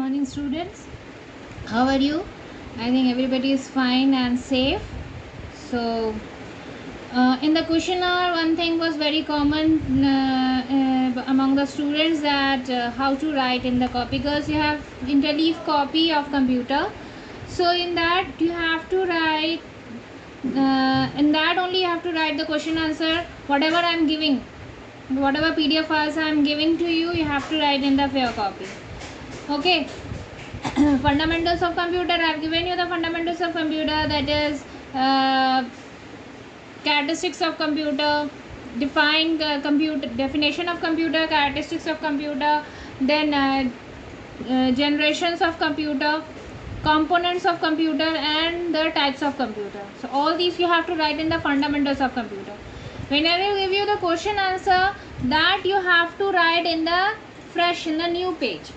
morning, students. How are you? I think everybody is fine and safe. So, in the questionnaire, one thing was very common among the students, that how to write in the copy, because you have interleave copy of computer. So, in that you have to write. In that only you have to write the question answer. Whatever I am giving, whatever PDF files I am giving to you, you have to write in the fair copy. Okay. Fundamentals of computer, I have given you the fundamentals of computer, that is characteristics of computer, define computer, definition of computer, characteristics of computer, then generations of computer, components of computer, and the types of computer. So all these you have to write in the fundamentals of computer. When I will give you the question answer, that you have to write in the fresh, in the new page.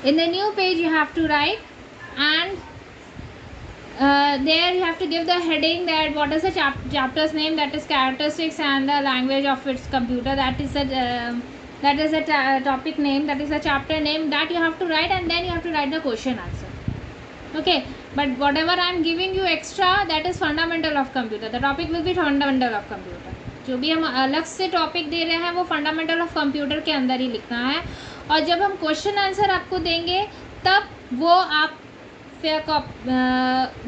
In the new page you have to write, and there you have to give the heading, that what is the chapter's name, that is characteristics, and the language of its computer, that is a topic name, that is a chapter name, that you have to write, and then you have to write the question answer. Okay, but whatever I am giving you extra, that is fundamental of computer. The topic will be fundamental of computer. जो भी हम अलग से topic दे रहे हैं वो fundamental of computer के अंदर ही लिखना है, और जब हम क्वेश्चन आंसर आपको देंगे तब वो आप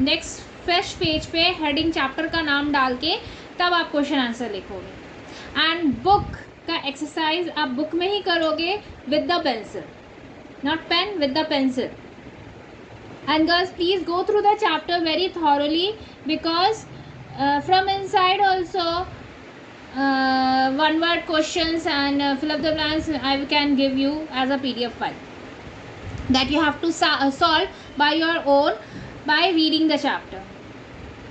नेक्स्ट फ्रेश पेज पे हेडिंग चैप्टर का नाम डाल के तब आप क्वेश्चन आंसर लिखोगे. एंड बुक का एक्सरसाइज आप बुक में ही करोगे with the pencil, not pen, with the pencil. And girls, please go through the chapter very thoroughly, because from inside also one word questions and fill up the blanks I can give you as a PDF file that you have to solve by your own by reading the chapter.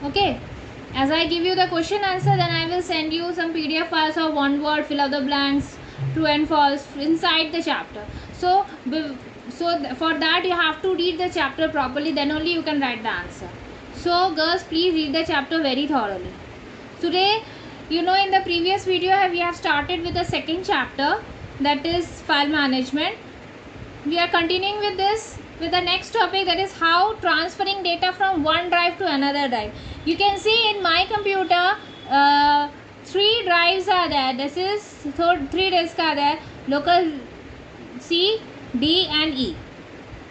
Okay, as I give you the question answer, then I will send you some PDF files of one word, fill up the blanks, true and false inside the chapter. So for that you have to read the chapter properly, then only you can write the answer. So girls, please read the chapter very thoroughly. Today, you know, in the previous video we have started with the second chapter, that is file management. We are continuing with this with the next topic, that is how transferring data from one drive to another drive. You can see in my computer 3 drives are there. This is 3 disks are there, local C, D and E.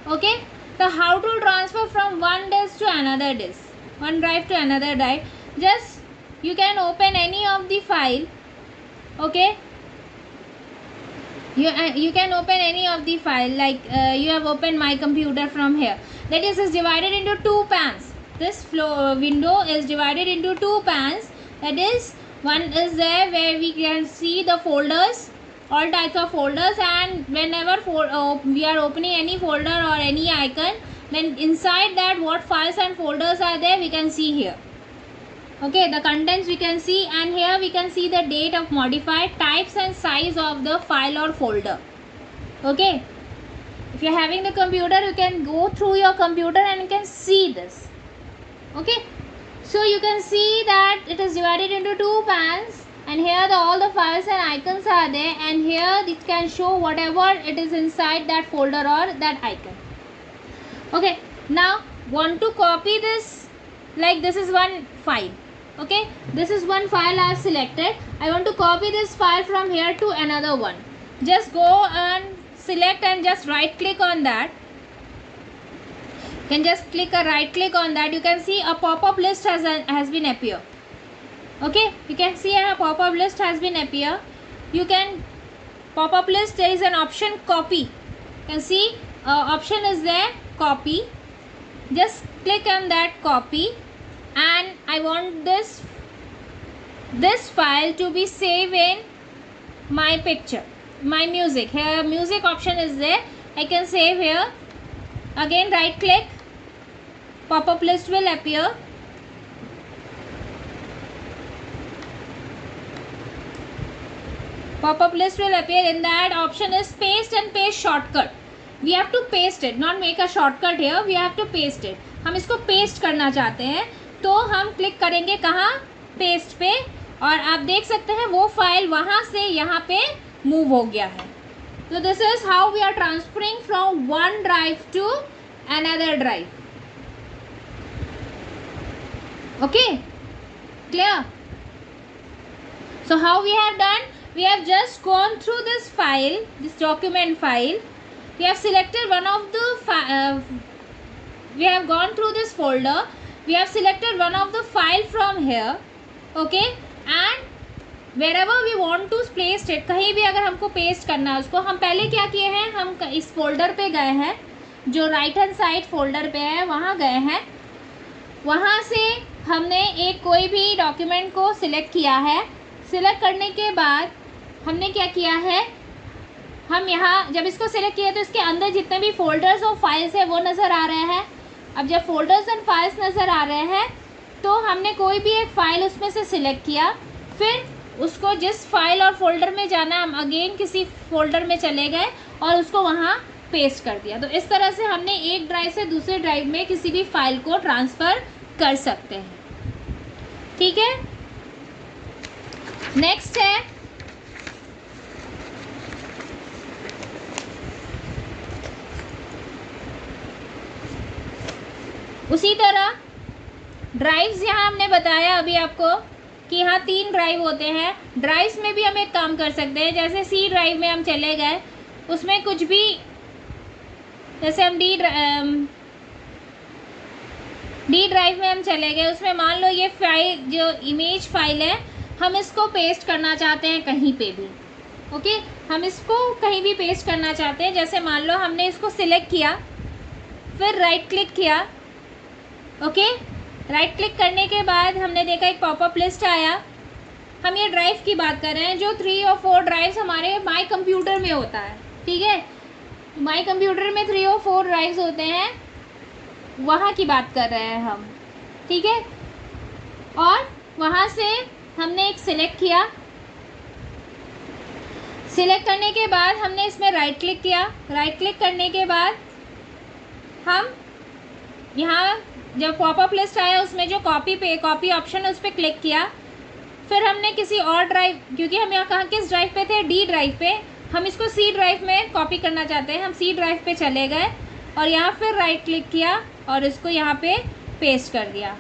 Okay, so how to transfer from one disk to another disk, one drive to another drive? Just you can open any of the file. Okay, you can open any of the file, like you have opened my computer from here. That is divided into 2 pans. This window is divided into 2 pans. That is, one is there where we can see the folders, all types of folders, and whenever we are opening any folder or any icon, then inside that what files and folders are there we can see here. Okay, the contents we can see, and here we can see the date of modified, types and size of the file or folder. Okay, if you are having the computer, you can go through your computer and you can see this. Okay, so you can see that it is divided into 2 pans, and here all the files and icons are there, and here it can show whatever it is inside that folder or that icon. Okay, now want to copy this, like this is one file. Okay, this is one file I have selected. I want to copy this file from here to another one. Just go and select and just right click on that. You can just click a right click on that. You can see a pop-up list has been appear. Okay, you can see a pop-up list has been appear. You can pop-up list, there is an option copy. You can see option is there, copy. Just click on that copy, and I want this file to be saved in my picture, my music. Here music option is there, I can save here. Again right click, pop-up list will appear. Pop-up list will appear. In that option is paste and paste shortcut. We have to paste it, not make a shortcut here. We have to paste it. हम इसको paste करना चाहते हैं, तो हम click करेंगे कहाँ, paste पे, और आप देख सकते हैं वो फाइल वहाँ से यहाँ पे मूव हो गया है. So this is how we are transferring from one drive to another drive. Okay, clear? So how we have done? We have just gone through this file, this document file. We have selected one of the we have gone through this folder. We have selected one of the file from here. Okay, and wherever we want to place it, कहीं भी अगर हमको paste करना है उसको, हम पहले क्या किए हैं, हम इस फोल्डर पे गए हैं जो राइट हैंड साइड फोल्डर पे है, वहाँ गए हैं. वहाँ से हमने एक कोई भी डॉक्यूमेंट को सिलेक्ट किया है. सिलेक्ट करने के बाद हमने क्या किया है, हम यहाँ जब इसको सिलेक्ट किया तो इसके अंदर जितने भी फोल्डर्स और फाइल्स है वो नज़र आ रहे हैं. अब जब फोल्डर्स एंड फाइल्स नज़र आ रहे हैं तो हमने कोई भी एक फ़ाइल उसमें से सिलेक्ट किया, फिर उसको जिस फाइल और फोल्डर में जाना हम अगेन किसी फोल्डर में चले गए और उसको वहाँ पेस्ट कर दिया. तो इस तरह से हमने एक ड्राइव से दूसरे ड्राइव में किसी भी फाइल को ट्रांसफ़र कर सकते हैं. ठीक है, नेक्स्ट है उसी तरह ड्राइव्स. यहाँ हमने बताया अभी आपको कि यहाँ 3 ड्राइव होते हैं. ड्राइव्स में भी हम एक काम कर सकते हैं, जैसे सी ड्राइव में हम चले गए, उसमें कुछ भी जैसे हम डी ड्राइव में हम चले गए, उसमें मान लो ये फाइल जो इमेज फाइल है हम इसको पेस्ट करना चाहते हैं कहीं पे भी. ओके, हम इसको कहीं भी पेस्ट करना चाहते हैं. जैसे मान लो हमने इसको सिलेक्ट किया, फिर राइट क्लिक किया. ओके, राइट क्लिक करने के बाद हमने देखा एक पॉपअप लिस्ट आया. हम ये ड्राइव की बात कर रहे हैं जो 3 और 4 ड्राइव्स हमारे माई कंप्यूटर में होता है. ठीक है, माई कंप्यूटर में 3 और 4 ड्राइव्स होते हैं, वहाँ की बात कर रहे हैं हम. ठीक है, और वहाँ से हमने एक सिलेक्ट किया. सिलेक्ट करने के बाद हमने इसमें राइट क्लिक किया. राइट क्लिक करने के बाद हम यहाँ जब पॉपअप लिस्ट आया उसमें जो कॉपी ऑप्शन है उस पर क्लिक किया. फिर हमने किसी और ड्राइव, क्योंकि हम यहाँ कहाँ किस ड्राइव पे थे, डी ड्राइव पे, हम इसको सी ड्राइव में कॉपी करना चाहते हैं. हम सी ड्राइव पे चले गए और यहाँ फिर राइट क्लिक किया और इसको यहाँ पे पेस्ट कर दिया.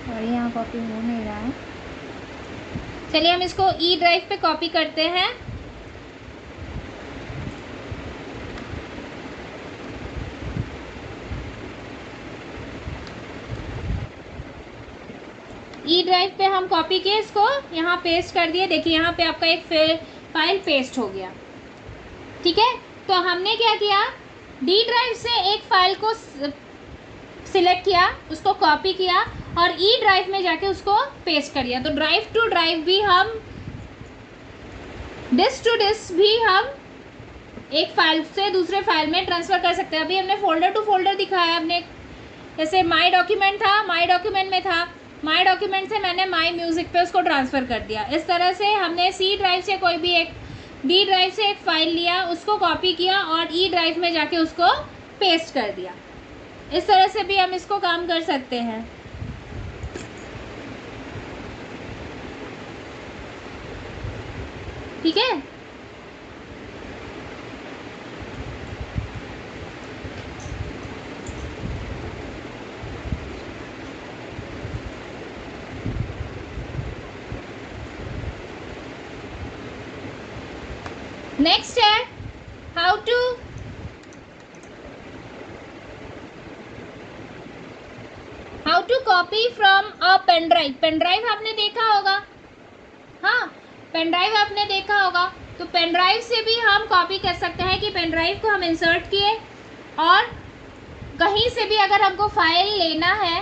और यहाँ कॉपी हो नहीं रहा है. चलिए हम इसको ई ड्राइव पे कॉपी करते हैं. ई ड्राइव पे हम कॉपी किए, इसको यहाँ पेस्ट कर दिए. देखिए यहाँ पे आपका एक फाइल पेस्ट हो गया. ठीक है, तो हमने क्या किया, डी ड्राइव से एक फाइल को सिलेक्ट किया, उसको कॉपी किया और ई ड्राइव में जाके उसको पेस्ट कर दिया. तो ड्राइव टू ड्राइव भी हम, डिस्क टू डिस्क भी हम एक फाइल से दूसरे फाइल में ट्रांसफ़र कर सकते हैं. अभी हमने फोल्डर टू फोल्डर दिखाया. हमने जैसे माई डॉक्यूमेंट था, माई डॉक्यूमेंट में था, माई डॉक्यूमेंट से मैंने माई म्यूज़िक पे उसको ट्रांसफ़र कर दिया. इस तरह से हमने सी ड्राइव से कोई भी एक, डी ड्राइव से एक फ़ाइल लिया, उसको कॉपी किया और ई ड्राइव में जाके उसको पेस्ट कर दिया. इस तरह से भी हम इसको काम कर सकते हैं. ठीक है, नेक्स्ट है how to copy from a pen drive. Pen drive आपने देखा होगा, हाँ पेन ड्राइव आपने देखा होगा. तो पेन ड्राइव से भी हम कॉपी कर सकते हैं कि पेन ड्राइव को हम इंसर्ट किए और कहीं से भी अगर हमको फाइल लेना है,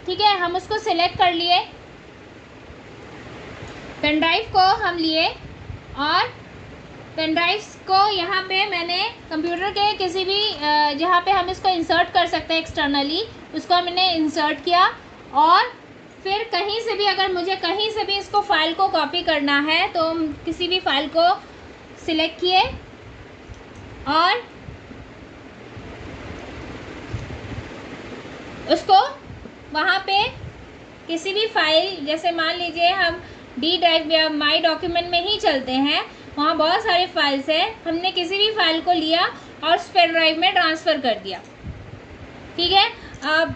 ठीक है, हम उसको सिलेक्ट कर लिए, पेन ड्राइव को हम लिए और पेन ड्राइव को यहाँ पे मैंने कंप्यूटर के किसी भी जहाँ पे हम इसको इंसर्ट कर सकते हैं एक्सटर्नली, उसको हमने इंसर्ट किया और फिर कहीं से भी अगर मुझे कहीं से भी इसको फाइल को कॉपी करना है तो किसी भी फाइल को सिलेक्ट किए और उसको वहाँ पे किसी भी फाइल, जैसे मान लीजिए हम डी ड्राइव या माई डॉक्यूमेंट में ही चलते हैं, वहाँ बहुत सारे फाइल्स हैं, हमने किसी भी फाइल को लिया और उस पेन ड्राइव में ट्रांसफ़र कर दिया। ठीक है, अब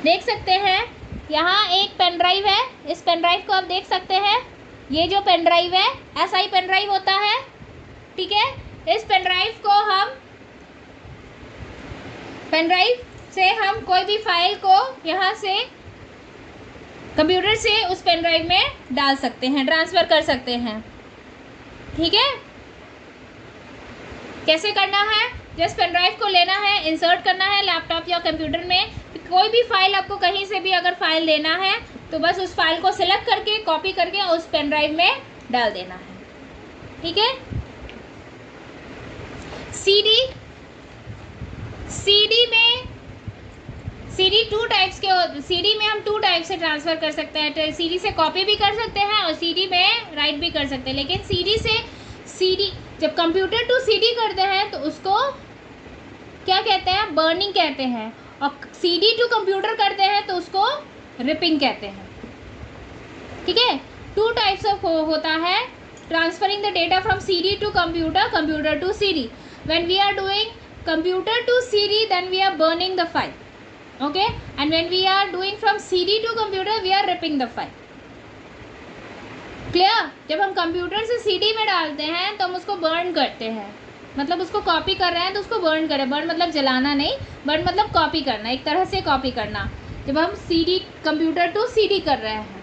देख सकते हैं यहाँ एक पेन ड्राइव है, इस पेन ड्राइव को आप देख सकते हैं। ये जो पेन ड्राइव है SI पेन ड्राइव होता है। ठीक है, इस पेन ड्राइव को हम पेन ड्राइव से हम कोई भी फाइल को यहाँ से कंप्यूटर से उस पेन ड्राइव में डाल सकते हैं, ट्रांसफ़र कर सकते हैं। ठीक है, कैसे करना है? जस्ट पेन ड्राइव को लेना है, इंसर्ट करना है लैपटॉप या कंप्यूटर में। कोई भी फाइल आपको कहीं से भी अगर फाइल लेना है तो बस उस फाइल को सिलेक्ट करके कॉपी करके उस पेन ड्राइव में डाल देना है। ठीक है, सीडी टू टाइप्स के, सीडी में हम 2 टाइप से ट्रांसफ़र कर सकते हैं। सीडी से कॉपी भी कर सकते हैं और सीडी में राइट भी कर सकते हैं। लेकिन सीडी से सीडी, जब कंप्यूटर टू सीडी करते हैं तो उसको क्या कहते हैं? बर्निंग कहते हैं। और सीडी टू कंप्यूटर करते हैं तो उसको रिपिंग कहते हैं। ठीक है, 2 टाइप्स ऑफ होता है transferring the data from CD to computer, computer to CD. When we are doing computer to CD then we are burning the file, okay, and when we are doing from CD to computer we are ripping the file. Clear? जब हम computer से CD में डालते हैं तो हम उसको burn करते हैं, मतलब उसको कॉपी कर रहे हैं तो उसको बर्न करें। बर्न मतलब जलाना नहीं, बर्न मतलब कॉपी करना, एक तरह से कॉपी करना। जब हम सीडी कंप्यूटर टू सीडी कर रहे हैं,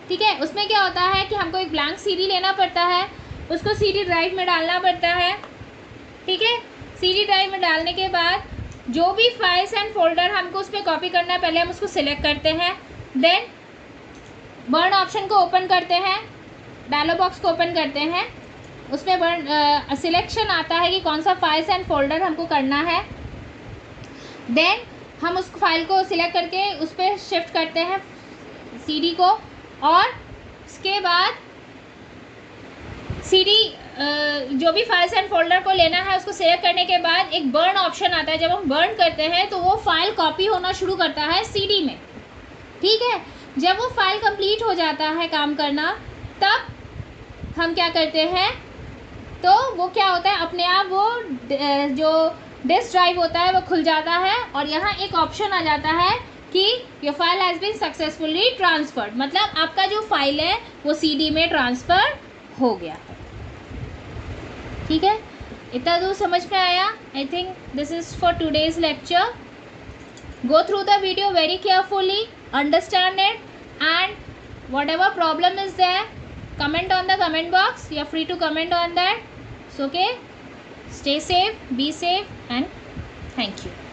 ठीक है, उसमें क्या होता है कि हमको एक ब्लैंक सीडी लेना पड़ता है, उसको सीडी ड्राइव में डालना पड़ता है। ठीक है, सीडी ड्राइव में डालने के बाद जो भी फाइल्स एंड फोल्डर हमको उस पर कॉपी करना है, पहले हम उसको सिलेक्ट करते हैं, देन बर्न ऑप्शन को ओपन करते हैं, डायलॉग बॉक्स को ओपन करते हैं, उसमें बर्न सिलेक्शन आता है कि कौन सा फाइल्स एंड फोल्डर हमको करना है। देन हम उस फाइल को सिलेक्ट करके उस पर शिफ्ट करते हैं सीडी को, और उसके बाद सीडी जो भी फाइल्स एंड फोल्डर को लेना है उसको सिलेक्ट करने के बाद एक बर्न ऑप्शन आता है। जब हम बर्न करते हैं तो वो फाइल कॉपी होना शुरू करता है सीडी में। ठीक है, जब वो फाइल कंप्लीट हो जाता है काम करना, तब हम क्या करते हैं, तो वो क्या होता है, अपने आप वो जो डिस्क ड्राइव होता है वो खुल जाता है और यहाँ एक ऑप्शन आ जाता है कि your file has been successfully transferred, मतलब आपका जो फाइल है वो सीडी में ट्रांसफ़र हो गया है। ठीक है, इतना दूर समझ में आया? I think this is for today's lecture. Go through the video very carefully, understand it, and whatever problem is there, comment on the comment box. You are free to comment on that. It's okay. Stay safe, be safe, and thank you.